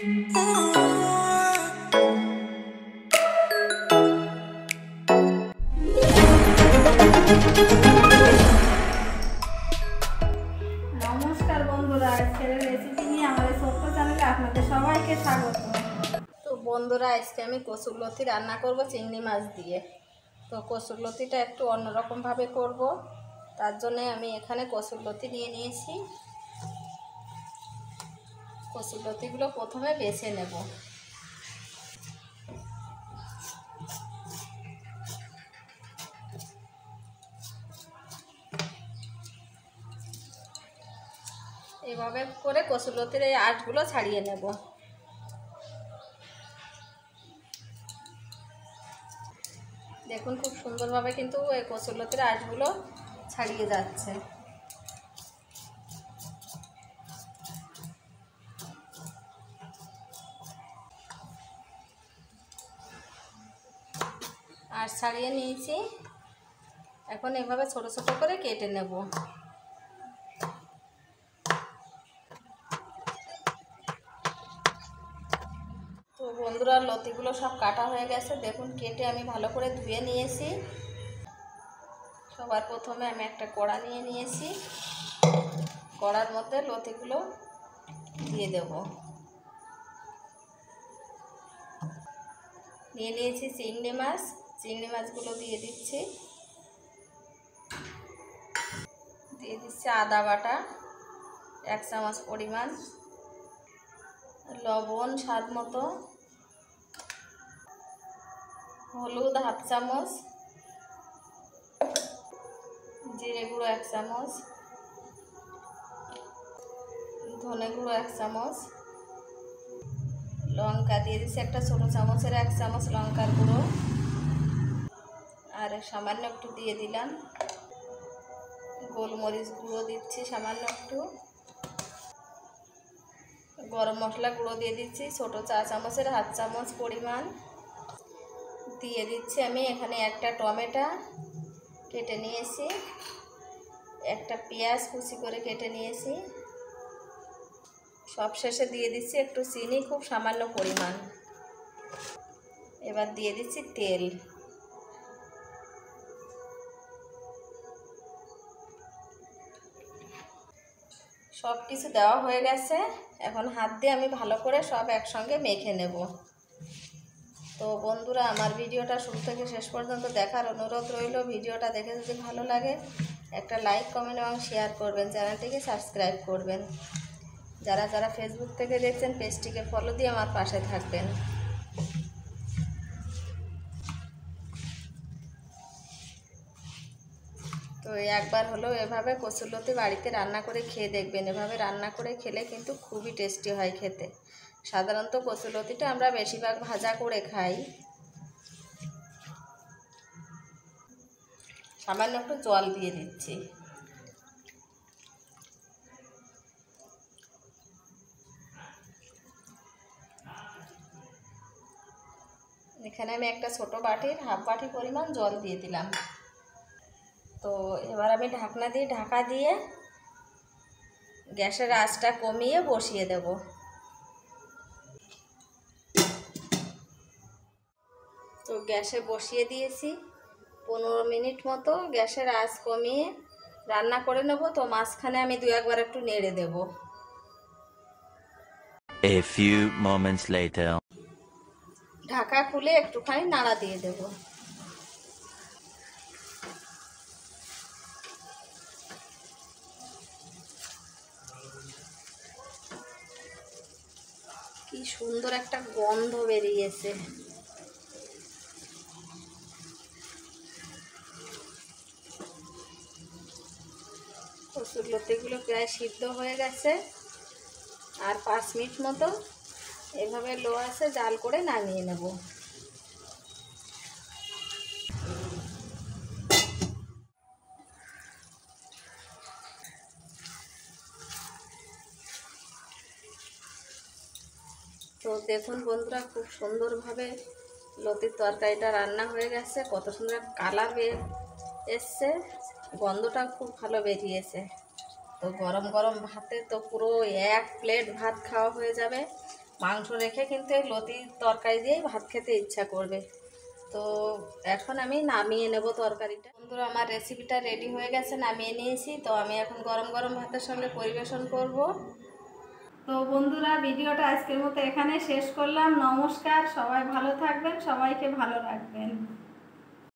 নমস্কার বন্ধুরা, ছেলের রেসিপি নিয়ে আমাদের ছোট্ট চ্যানেলে আপনাদের সবাইকে স্বাগত। তো বন্ধুরা, আজকে আমি কচুরলতি রান্না করব চিংড়ি মাছ দিয়ে। তো কচুরলতিটা একটু অন্যরকমভাবে করব, তার জন্যে আমি এখানে কচুরলতি নিয়ে নিয়েছি। কচুরলতিগুলো প্রথমে বেছে নেব। এভাবে করে কচুরলতির এই আঁশগুলো ছাড়িয়ে নেব। দেখুন, খুব সুন্দরভাবে কিন্তু এই কচুরলতির আঁশগুলো ছাড়িয়ে যাচ্ছে। আঁশ ছাড়িয়ে নিয়েছি, এখন এভাবে ছোট ছোট করে কেটে নেব। তো বন্ধুরা, লতিগুলো সব কাটা হয়ে গেছে। দেখুন, কেটে আমি ভালো করে ধুয়ে নিয়েছি। সবার প্রথমে আমি একটা কড়া নিয়ে নিয়েছি। কড়ার মধ্যে লতিগুলো দিয়ে দেব। নিয়ে নিয়েছি চিংড়ি মাছ। চিংড়ি মাছগুলো দিয়ে দিচ্ছি। দিয়ে দিচ্ছি আদা বাটা 1 চামচ পরিমাণ, লবণ স্বাদ মতো, হলুদ 1/2 চামচ, জিরে গুঁড়ো 1 চামচ, ধনে গুঁড়ো 1 চামচ, লঙ্কা দিয়ে দিচ্ছি একটা ছোটো চামচের 1 চামচ লঙ্কার গুঁড়ো, আর সামান্য একটু দিয়ে দিলাম গোলমরিচ গুঁড়ো, দিচ্ছি সামান্য একটু, গরম মশলা গুঁড়ো দিয়ে দিচ্ছি ছোটো 4 চামচের 1/2 চামচ পরিমাণ। দিয়ে দিচ্ছি আমি এখানে একটা টমেটো কেটে নিয়েছি, একটা পেঁয়াজ কুচি করে কেটে নিয়েছি। সব শেষে দিয়ে দিচ্ছি একটু চিনি, খুব সামান্য পরিমাণ। এবার দিয়ে দিচ্ছি তেল। সব কিছু দেওয়া হয়ে গেছে। এখন হাত দিয়ে আমি ভালো করে সব একসঙ্গে মেখে নেব। তো বন্ধুরা, আমার ভিডিওটা শুরু থেকে শেষ পর্যন্ত দেখার অনুরোধ রইল। ভিডিওটা দেখে যদি ভালো লাগে একটা লাইক, কমেন্ট এবং শেয়ার করবেন। চ্যানেলটিকে সাবস্ক্রাইব করবেন। যারা যারা ফেসবুক থেকে দেখছেন, পেজটিকে ফলো দিয়ে আমার পাশে থাকবেন। তো একবার হলেও এভাবে কচুরলতি বাড়িতে রান্না করে খেয়ে দেখবেন। এভাবে রান্না করে খেলে কিন্তু খুবই টেস্টি হয় খেতে। সাধারণত কচুরলতিটা আমরা বেশিরভাগ ভাজা করে খাই। সামান্য একটু জল দিয়ে দিচ্ছি। এখানে আমি একটা ছোট বাটির 1/2 বাটি পরিমাণ জল দিয়ে দিলাম। তো এবার আমি ঢাকনা দিয়ে ঢাকা দিয়ে গ্যাসের আঁচটা কমিয়ে বসিয়ে দেব। তো গ্যাসে বসিয়ে দিয়েছি। 15 মিনিট মতো গ্যাসের আঁচ কমিয়ে রান্না করে নেব। তো মাঝখানে আমি 2-1 বার একটু নেড়ে দেব। A few moments later. Dhaka খুলে একটুখানি নাড়া দিয়ে দেব। কি সুন্দর একটা গন্ধ বেরিয়েছে। কচুরলতিগুলো প্রায় সিদ্ধ হয়ে গেছে। আর 5 মিনিট মতো এভাবে লো আঁচে জাল করে নামিয়ে নেব। তো দেখুন বন্ধুরা, খুব সুন্দরভাবে লতির তরকারিটা রান্না হয়ে গেছে। কত সুন্দর কালার এসছে, গন্ধটা খুব ভালো বেরিয়েছে। তো গরম গরম ভাতে তো পুরো 1 প্লেট ভাত খাওয়া হয়ে যাবে। মাংস রেখে কিন্তু এই লতির তরকারি দিয়েই ভাত খেতে ইচ্ছা করবে। তো এখন আমি নামিয়ে নেব তরকারিটা। বন্ধুরা আমার রেসিপিটা রেডি হয়ে গেছে, নামিয়ে নিয়েছি। তো আমি এখন গরম গরম ভাতের সঙ্গে পরিবেশন করব। তো বন্ধুরা ভিডিওটা আজকের মতো এখানে শেষ করলাম। নমস্কার, সবাই ভালো থাকবেন, সবাইকে ভালো রাখবেন।